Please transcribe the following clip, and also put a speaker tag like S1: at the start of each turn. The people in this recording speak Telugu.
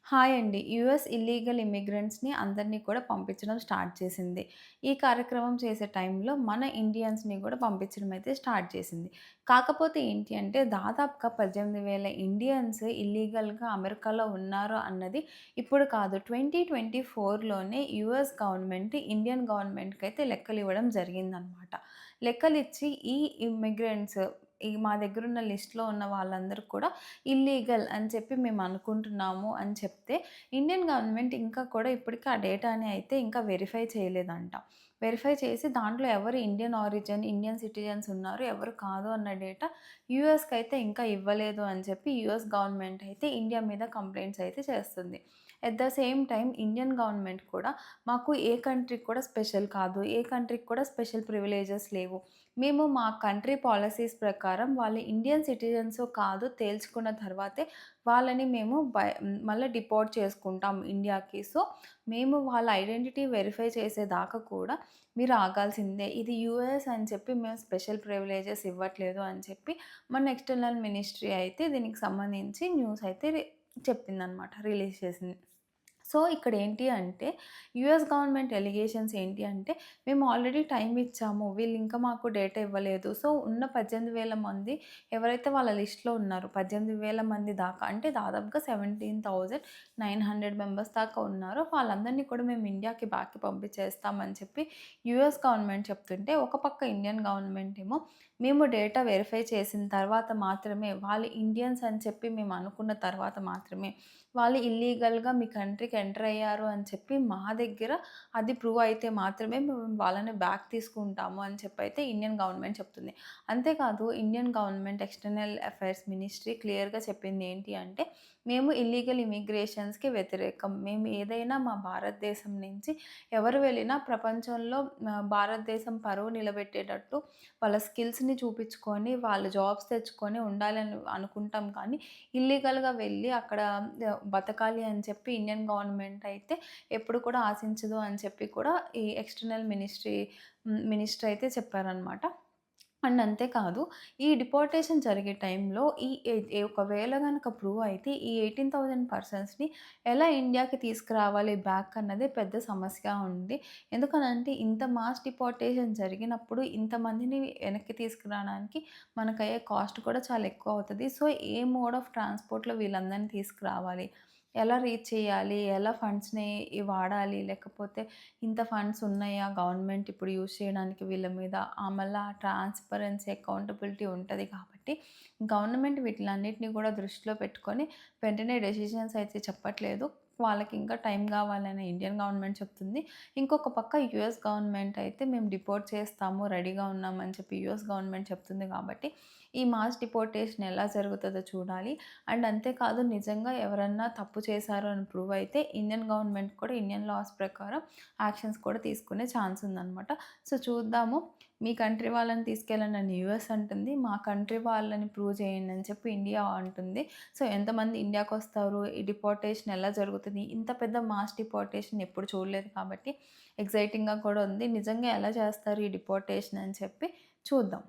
S1: హాయ్ అండి. యూఎస్ ఇల్లీగల్ ఇమ్మిగ్రెంట్స్‌ని అందరిని కూడా పంపించడం స్టార్ట్ చేసింది. ఈ కార్యక్రమం చేసే టైంలో మన ఇండియన్స్‌ని కూడా పంపించడం అయితే స్టార్ట్ చేసింది. కాకపోతే ఏంటి అంటే దాదాపుగా 18,000 ఇండియన్స్ ఇల్లీగల్‌గా అమెరికాలో ఉన్నారు అన్నది ఇప్పుడు కాదు. 2024లోనే యూఎస్ గవర్నమెంట్ ఇండియన్ గవర్నమెంట్‌కైతే లెక్కలివ్వడం జరిగిందనమాట. లెక్కలిచ్చి ఈ ఇమ్మిగ్రెంట్స్ మా దగ్గరున్న లిస్ట్‌లో ఉన్న వాళ్ళందరూ కూడా ఇల్లీగల్ అని చెప్పి మేము అనుకుంటున్నాము అని చెప్తే, ఇండియన్ గవర్నమెంట్ ఇంకా కూడా ఇప్పటికి ఆ డేటాని అయితే ఇంకా వెరిఫై చేయలేదంట. వెరిఫై చేసి దాంట్లో ఎవరు ఇండియన్ ఆరిజిన్, ఇండియన్ సిటిజన్స్ ఉన్నారు, ఎవరు కాదు అన్న డేటా యూఎస్‌కైతే ఇంకా ఇవ్వలేదు అని చెప్పి యూఎస్ గవర్నమెంట్ అయితే ఇండియా మీద కంప్లెయింట్స్ అయితే చేస్తుంది. At the same time Indian government కూడా మాకు ఏ కంట్రీకి కూడా స్పెషల్ కాదు, ఏ కంట్రీకి కూడా స్పెషల్ ప్రివిలేజెస్ లేవు. మేము మా కంట్రీ పాలిసీస్ ప్రకారం వాళ్ళు ఇండియన్ సిటిజన్సో కాదో తేల్చుకున్న తర్వాతే వాళ్ళని మేము మళ్ళా డిపోర్ట్ చేసుకుంటాం ఇండియాకి. సో, మేము వాళ్ళ ఐడెంటిటీ వెరిఫై చేసేదాకా కూడా మీరు ఆగాల్సిందే. ఇది యూఎస్ అని చెప్పి మేము స్పెషల్ ప్రివిలేజెస్ ఇవ్వట్లేదు అని చెప్పి మన ఎక్స్టర్నల్ మినిస్ట్రీ అయితే దీనికి సంబంధించి న్యూస్ అయితే చెప్పిందనమాట. రిలీజ్ చేసింది. సో, ఇక్కడేంటి అంటే, యూఎస్ గవర్నమెంట్ ఎలిగేషన్స్ ఏంటి అంటే, మేము ఆల్రెడీ టైమ్ ఇచ్చాము. వీళ్ళింకా మాకు డేటా ఇవ్వలేదు. సో, ఉన్న 18,000 మంది ఎవరైతే వాళ్ళ లిస్ట్‌లో ఉన్నారో, 18,000 మంది దాకా అంటే దాదాపుగా 17,900 మెంబర్స్ దాకా ఉన్నారో, వాళ్ళందరినీ కూడా మేము ఇండియాకి బ్యాక్‌కి పంపించేస్తామని చెప్పి యూఎస్ గవర్నమెంట్ చెప్తుంటే, ఒక పక్క ఇండియన్ గవర్నమెంట్ ఏమో, మేము డేటా వెరిఫై చేసిన తర్వాత మాత్రమే, వాళ్ళు ఇండియన్స్ అని చెప్పి మేము అనుకున్న తర్వాత మాత్రమే వాళ్ళు ఇల్లీగల్‌గా మీ కంట్రీకి ఎంటర్ అయ్యారు అని చెప్పి మా దగ్గర అది ప్రూవ్ అయితే మాత్రమే మేము వాళ్ళని బ్యాక్ తీసుకుంటాము అని చెప్పైతే ఇండియన్ గవర్నమెంట్ చెప్తుంది. అంతేకాదు Indian government external affairs ministry క్లియర్‌గా చెప్పింది ఏంటి అంటే, మేము ఇల్లీగల్ ఇమిగ్రేషన్స్‌కి వ్యతిరేకం. మేము ఏదైనా మా భారతదేశం నుంచి ఎవరు వెళ్ళినా ప్రపంచంలో భారతదేశం పరువు నిలబెట్టేటట్టు వాళ్ళ స్కిల్స్‌ని చూపించుకొని, వాళ్ళు జాబ్స్ తెచ్చుకొని ఉండాలని అనుకుంటాం కానీ ఇల్లీగల్‌గా వెళ్ళి అక్కడ బతకాలి అని చెప్పి ఇండియన్ గవర్నమెంట్ అయితే ఎప్పుడు కూడా ఆశించదు అని చెప్పి కూడా ఈ ఎక్స్టర్నల్ మినిస్టర్ అయితే చెప్పారనమాట. అండ్ అంతేకాదు ఈ డిపోర్టేషన్ జరిగే టైంలో ఒకవేళ గనక ప్రూవ్ అయితే ఈ 18,000 పర్సన్స్‌ని ఎలా ఇండియాకి తీసుకురావాలి బ్యాక్ అన్నదే పెద్ద సమస్యగా ఉంది. ఎందుకనంటే ఇంత మాస్ డిపోర్టేషన్ జరిగినప్పుడు ఇంతమందిని వెనక్కి తీసుకురావడానికి మనకయ్యే కాస్ట్ కూడా చాలా ఎక్కువ అవుతది. సో, ఏ మోడ్ ఆఫ్ ట్రాన్స్‌పోర్ట్‌లో వీళ్ళందరిని తీసుకురావాలి? ఎలా రీచ్ చేయాలి? ఎలా ఫండ్స్‌ని వాడాలి? లేకపోతే ఇంత ఫండ్స్ ఉన్నాయా గవర్నమెంట్ ఇప్పుడు యూజ్ చేయడానికి వీళ్ళ మీద? మళ్ళా ట్రాన్స్‌పరెన్సీ, అకౌంటబిలిటీ ఉంటది కాబట్టి, గవర్నమెంట్ వీటిలన్నిటిని కూడా దృష్టిలో పెట్టుకొని వెంటనే డెసిషన్స్ అయితే చెప్పట్లేదు. వాళ్ళకి ఇంకా టైం కావాలని ఇండియన్ గవర్నమెంట్ చెప్తుంది. ఇంకొక పక్క యూఎస్ గవర్నమెంట్ అయితే మేము డిపోర్ట్ చేస్తాము, రెడీగా ఉన్నామని చెప్పి యూఎస్ గవర్నమెంట్ చెప్తుంది కాబట్టి, ఈ మాస్ డిపోర్టేషన్ ఎలా జరుగుతదో చూడాలి. అండ్ అంతేకాదు నిజంగా ఎవరన్నా తప్పు చేశారు అని ప్రూవ్ అయితే ఇండియన్ గవర్నమెంట్ కూడా ఇండియన్ లాస్ ప్రకారం యాక్షన్స్ కూడా తీసుకునే ఛాన్స్ ఉందనమాట. సో, చూద్దాము. మీ కంట్రీ వాళ్ళని తీసుకెళ్ళండని యూఎస్ అంటుంది. మా కంట్రీ వాళ్ళని ప్రూవ్ చేయండి అని చెప్పి ఇండియా అంటుంది. సో, ఎంతమంది ఇండియాకొస్తారు? ఈ డిపోర్టేషన్ ఎలా జరుగుతది? ఇంత పెద్ద మాస్ డిపోర్టేషన్ ఎప్పుడు చూడలేదు కాబట్టి ఎక్సైటింగ్‌గా కూడా ఉంది. నిజంగా ఎలా చేస్తారు ఈ డిపోర్టేషన్ అని చెప్పి చూద్దాం.